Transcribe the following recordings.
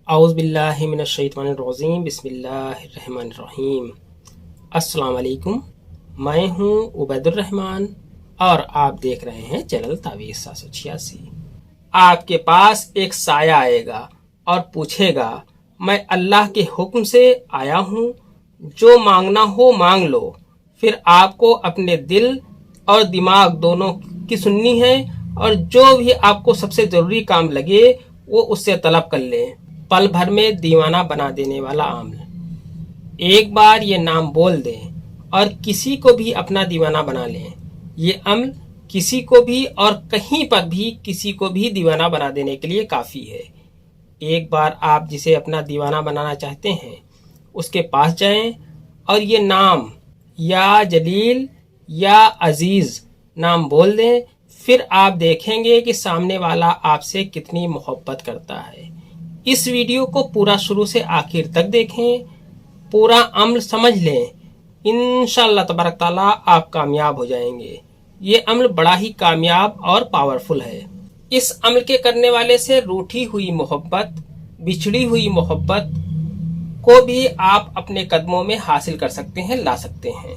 اعوذ باللہ من الشیطان الرجیم بسم اللہ الرحمن الرحیم۔ السلام علیکم، میں ہوں عبید الرحمن اور آپ دیکھ رہے ہیں چینل تعویذ 786۔ آپ کے پاس ایک سایہ آئے گا اور پوچھے گا میں اللہ کے حکم سے آیا ہوں، جو مانگنا ہو مانگ لو۔ پھر آپ کو اپنے دل اور دماغ دونوں کی سننی ہے اور جو بھی آپ کو سب سے ضروری کام لگے وہ اس سے طلب کر لیں۔ پل بھر میں دیوانہ بنا دینے والا عمل۔ ایک بار یہ نام بول دیں اور کسی کو بھی اپنا دیوانہ بنا لیں۔ یہ عمل کسی کو بھی اور کہیں پر بھی کسی کو بھی دیوانہ بنا دینے کے لیے کافی ہے۔ ایک بار آپ جسے اپنا دیوانہ بنانا چاہتے ہیں اس کے پاس جائیں اور یہ نام یا جلیل یا عزیز نام بول دیں۔ پھر آپ دیکھیں گے کہ سامنے والا آپ سے کتنی محبت کرتا ہے۔ اس ویڈیو کو پورا شروع سے آخر تک دیکھیں، پورا عمل سمجھ لیں، انشاءاللہ تبارک تعالیٰ آپ کامیاب ہو جائیں گے۔ یہ عمل بڑا ہی کامیاب اور پاورفل ہے۔ اس عمل کے کرنے والے سے روٹھی ہوئی محبت، بچھڑی ہوئی محبت کو بھی آپ اپنے قدموں میں حاصل کر سکتے ہیں، لا سکتے ہیں۔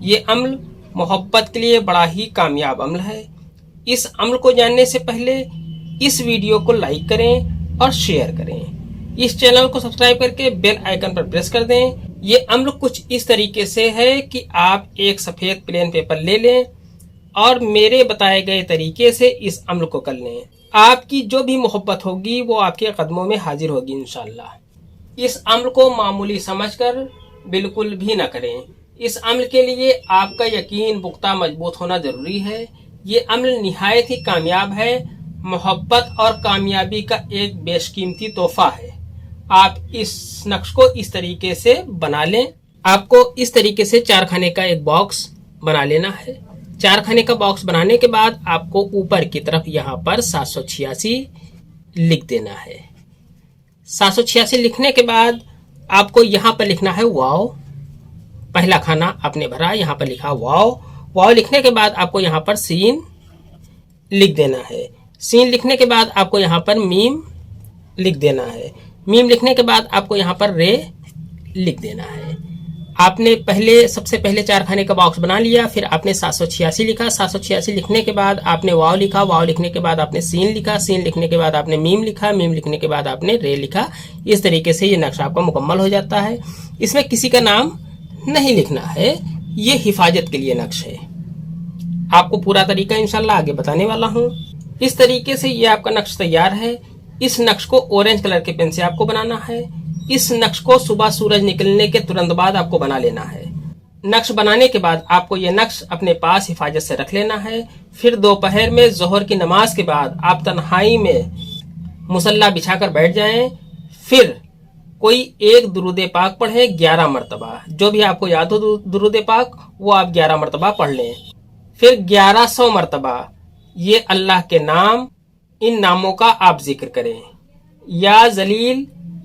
یہ عمل محبت کے لیے بڑا ہی کامیاب عمل ہے۔ اس عمل کو جاننے سے پہلے اس ویڈیو کو لائک کریں اور شیئر کریں۔ اس چینل کو سبسکرائب کر کے بیل آئیکن پر پریس کر دیں۔ یہ عمل کچھ اس طریقے سے ہے کہ آپ ایک سفید پلین پیپر لے لیں اور میرے بتائے گئے طریقے سے اس عمل کو کر لیں۔ آپ کی جو بھی محبت ہوگی وہ آپ کے قدموں میں حاضر ہوگی انشاءاللہ۔ اس عمل کو معمولی سمجھ کر بالکل بھی نہ کریں۔ اس عمل کے لیے آپ کا یقین پختہ مضبوط ہونا ضروری ہے۔ یہ عمل نہایت ہی کامیاب ہے، محبت اور کامیابی کا ایک بیش قیمتی تحفہ ہے۔ آپ اس نقش کو اس طریقے سے بنا لیں۔ آپ کو اس طریقے سے 4 خانے کا ایک باکس بنا لینا ہے۔ 4 خانے کا باکس بنانے کے بعد آپ کو اوپر کی طرف یہاں پر 786 لکھ دینا ہے۔ 786 لکھنے کے بعد آپ کو یہاں پر لکھنا ہے واو۔ پہلا کھانا آپ نے بھرا، یہاں پر لکھا واو۔ واو لکھنے کے بعد آپ کو یہاں پر سین لکھ دینا ہے۔ سین لکھنے کے بعد آپ کو یہاں پر میم لکھ دینا ہے۔ میم لکھنے کے بعد آپ کو یہاں پر رے لکھ دینا ہے۔ آپ نے سب سے پہلے 4 خانے کا باکس بنا لیا، پھر آپ نے 786 لکھا۔ 786 لکھنے کے بعد آپ نے واو لکھا۔ واو لکھنے کے بعد آپ نے سین لکھا۔ سین لکھنے کے بعد آپ نے میم لکھا۔ میم لکھنے کے بعد آپ نے رے لکھا۔ اس طریقے سے یہ نقشہ آپ کا مکمل ہو جاتا ہے۔ اس میں کسی کا نام نہیں لکھنا ہے، یہ حفاظت کے لیے نقش ہے۔ آپ کو پورا طریقہ انشاءاللہ آگے بتانے والا ہوں۔ اس طریقے سے یہ آپ کا نقش تیار ہے۔ اس نقش کو اورنج کلر کے پین سے آپ کو بنانا ہے۔ اس نقش کو صبح سورج نکلنے کے ترنت بعد آپ کو بنا لینا ہے۔ نقش بنانے کے بعد آپ کو یہ نقش اپنے پاس حفاظت سے رکھ لینا ہے۔ پھر دوپہر میں ظہر کی نماز کے بعد آپ تنہائی میں مصلی بچھا کر بیٹھ جائیں۔ پھر کوئی ایک درود پاک پڑھیں 11 مرتبہ، جو بھی آپ کو یاد ہو درود پاک وہ آپ 11 مرتبہ پڑھ لیں۔ پھر 1100 مرتبہ یہ اللہ کے نام، ان ناموں کا آپ ذکر کریں، یا ذلیل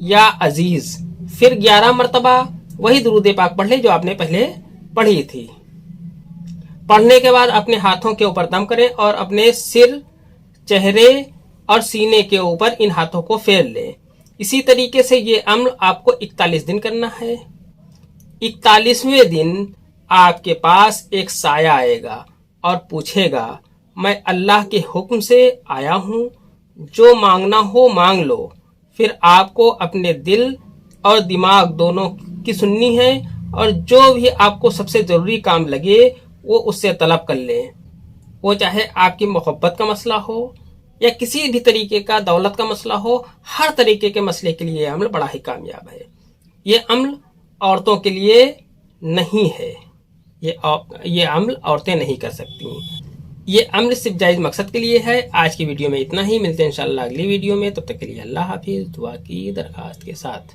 یا عزیز۔ پھر 11 مرتبہ وہی درود پاک پڑھ لیں جو آپ نے پہلے پڑھی تھی۔ پڑھنے کے بعد اپنے ہاتھوں کے اوپر دم کریں اور اپنے سر، چہرے اور سینے کے اوپر ان ہاتھوں کو پھیر لیں۔ اسی طریقے سے یہ عمل آپ کو 41 دن کرنا ہے۔ 41ویں دن آپ کے پاس ایک سایہ آئے گا اور پوچھے گا میں اللہ کے حکم سے آیا ہوں، جو مانگنا ہو مانگ لو۔ پھر آپ کو اپنے دل اور دماغ دونوں کی سننی ہے اور جو بھی آپ کو سب سے ضروری کام لگے وہ اس سے طلب کر لیں۔ وہ چاہے آپ کی محبت کا مسئلہ ہو یا کسی بھی طریقے کا دولت کا مسئلہ ہو، ہر طریقے کے مسئلے کے لیے یہ عمل بڑا ہی کامیاب ہے۔ یہ عمل عورتوں کے لیے نہیں ہے، یہ عمل عورتیں نہیں کر سکتی۔ یہ عمل صرف جائز مقصد کے لیے ہے۔ آج کی ویڈیو میں اتنا ہی، ملتے ہیں انشاءاللہ اگلی ویڈیو میں، تب تک کے لیے اللہ حافظ، دعا کی درخواست کے ساتھ۔